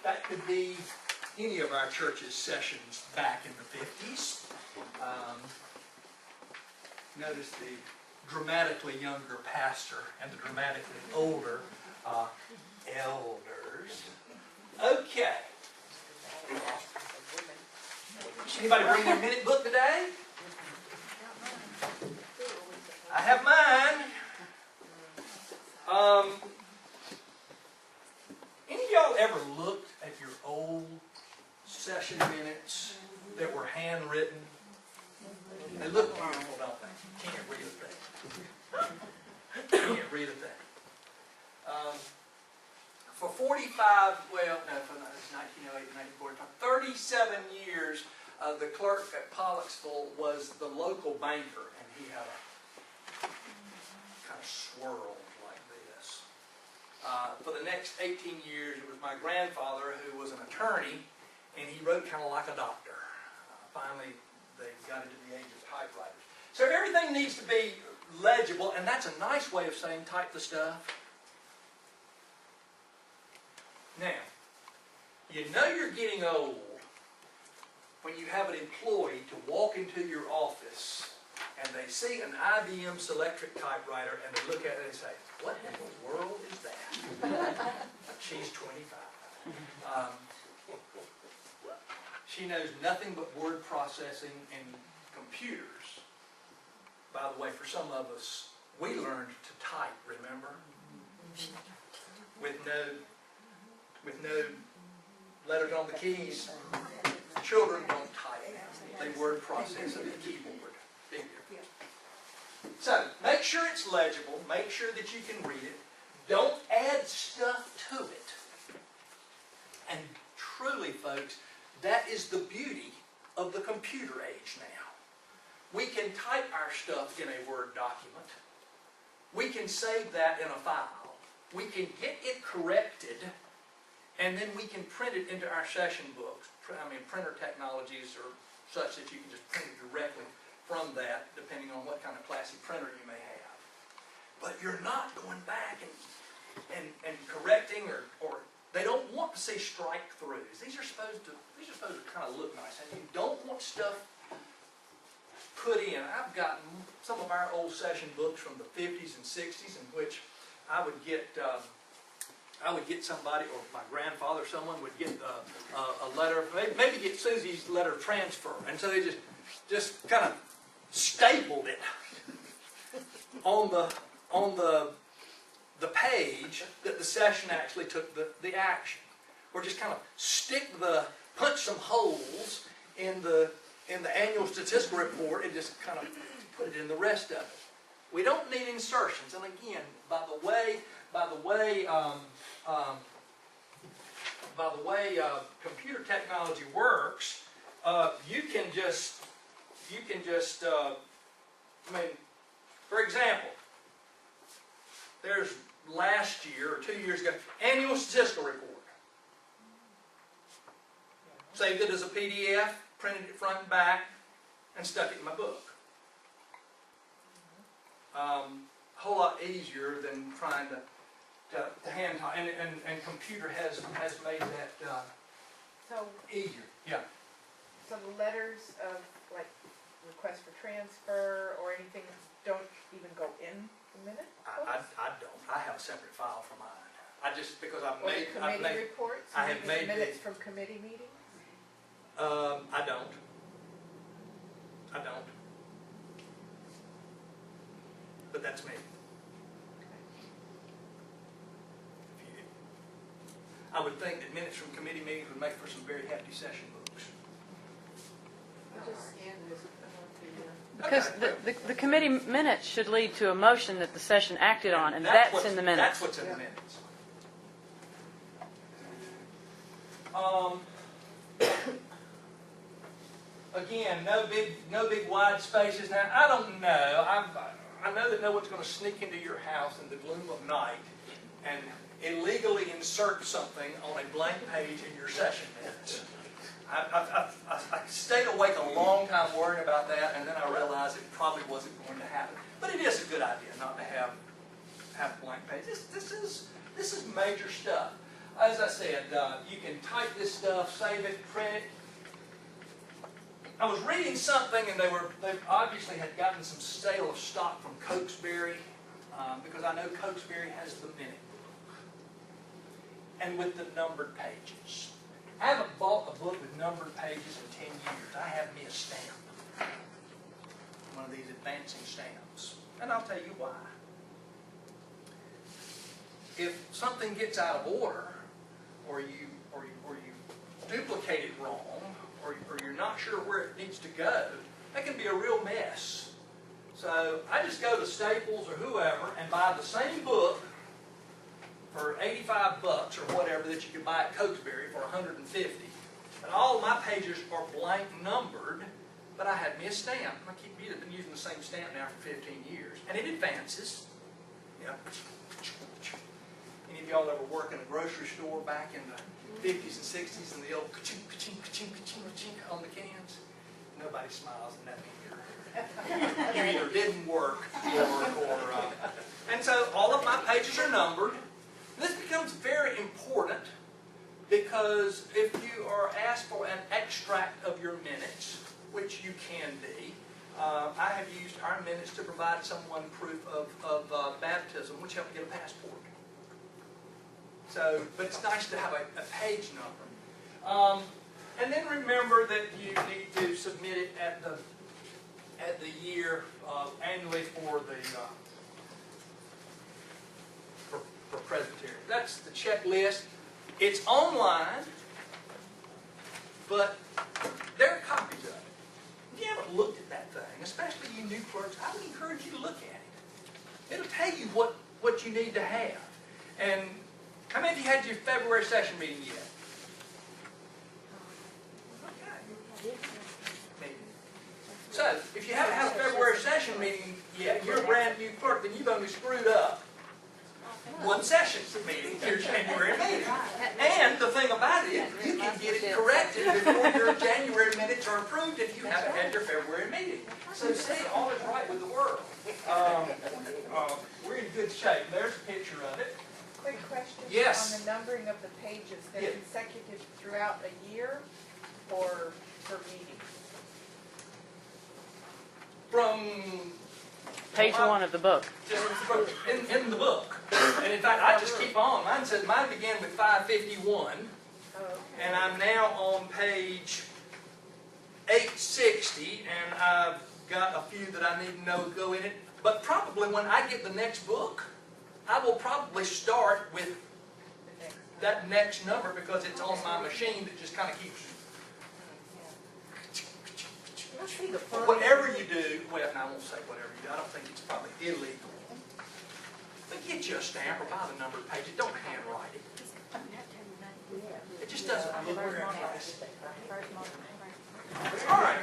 that could be any of our church's sessions back in the 50s. Notice the dramatically younger pastor and the dramatically older elders. Okay. Anybody bring their minute book today? I have mine. Any of y'all ever looked at your old session minutes that were handwritten? They look beautiful, don't they? Can't read a thing. Can't read a thing. For 45, well, no, it's 1908, 1945, 37 years, the clerk at Pollocksville was the local banker, and he had a kind of swirl like this. For the next 18 years, it was my grandfather who was an attorney, and he wrote kind of like a doctor. Finally, they got into the age of typewriters. So everything needs to be legible, and that's a nice way of saying type the stuff. Now, you know you're getting old when you have an employee to walk into your office and they see an IBM Selectric typewriter and they look at it and say, "What in the world is that?" She's 25. She knows nothing but word processing and computers. By the way, for some of us, we learned to type, remember? With no letters on the keys. Children don't type. They word process on the keyboard. Figure. So, make sure it's legible. Make sure that you can read it. Don't add stuff to it. And truly, folks, that is the beauty of the computer age now. We can type our stuff in a Word document. We can save that in a file. We can get it corrected, and then we can print it into our session books. Printer technologies are such that you can just print it directly from that, depending on what kind of classy printer you may have. But you're not going back and correcting, or they don't want to see strike-throughs. These are supposed to kind of look nice, and you don't want stuff put in. I've gotten some of our old session books from the 50s and 60s in which I would get somebody, or my grandfather, someone would get a letter, maybe get Susie's letter of transfer, and so they just kind of stapled it on the page that the session actually took the action, or just kind of punch some holes in the annual statistical report and just kind of put it in the rest of it. We don't need insertions, and again, by the way computer technology works, you can just for example, there's last year or 2 years ago, annual statistical report. Saved it as a PDF, printed it front and back, and stuck it in my book. A whole lot easier than trying to hand type, and computer has made that So easier. Yeah. So the letters of like request for transfer or anything don't even go in the minute? I don't. I have a separate file for mine. I just because I've Or made the committee reports. I have made minutes from committee meetings. I don't. But that's me. I would think that minutes from committee meetings would make for some very hefty session books. Because the committee minutes should lead to a motion that the session acted on, and that's in the minutes. That's what's in the minutes. Again, no big wide spaces. Now, I don't know. I know that no one's going to sneak into your house in the gloom of night and illegally insert something on a blank page in your session minutes. I stayed awake a long time worrying about that, and then I realized it probably wasn't going to happen. But it is a good idea not to have blank pages. This is major stuff. as I said, you can type this stuff, save it, print it. I was reading something, and they obviously had gotten some sale of stock from Cokesbury, because I know Cokesbury has the minute book, and with the numbered pages. I haven't bought a book with numbered pages in 10 years. I have me a stamp, one of these advancing stamps, and I'll tell you why. If something gets out of order, or you duplicate it wrong, or you're not sure where it needs to go, that can be a real mess. So I just go to Staples or whoever and buy the same book for 85 bucks or whatever that you could buy at Cokesbury for 150. And all of my pages are blank numbered, but I had me a stamp. I've been using the same stamp now for 15 years. And it advances. You know, any of y'all ever work in a grocery store back in the 50s and 60s and the old ka-ching, ka-ching, ka-ching, ka-ching, ka-ching on the cans? Nobody smiles, and that means you either didn't work or and so all of my pages are numbered. This becomes very important because if you are asked for an extract of your minutes, which you can be, I have used our minutes to provide someone proof of baptism, which helped me get a passport. So, but it's nice to have a page number. And then remember that you need to submit it at the year annually for Presbyterian. That's the checklist. It's online, but there are copies of it. If you haven't looked at that thing, especially you new clerks, I would encourage you to look at it. It'll tell you what you need to have. And how many of you had your February session meeting yet? Okay. So, if you haven't had a February session meeting yet, you're a brand new clerk, then you've only screwed up one session meeting, your January meeting. And the thing about it, you can get it corrected before your January minutes are approved if you haven't had your February meeting. So see, all is right with the world. We're in good shape. There's a picture of it. Quick question. Yes. On the numbering of the pages, they're Yeah. consecutive throughout a year or per meeting? From Page 1 of the book. just in the book. And in fact, I just keep on. Mine says mine began with 551, Oh, okay. and I'm now on page 860, and I've got a few that I need to know go in it. But probably when I get the next book, I will probably start with The next. that next number because it's on my machine that just kind of keeps. Whatever you do, well, I won't say whatever you do. I don't think it's probably illegal. But get you a stamp or buy the numbered page. Don't handwrite it. It just doesn't look very nice. All right.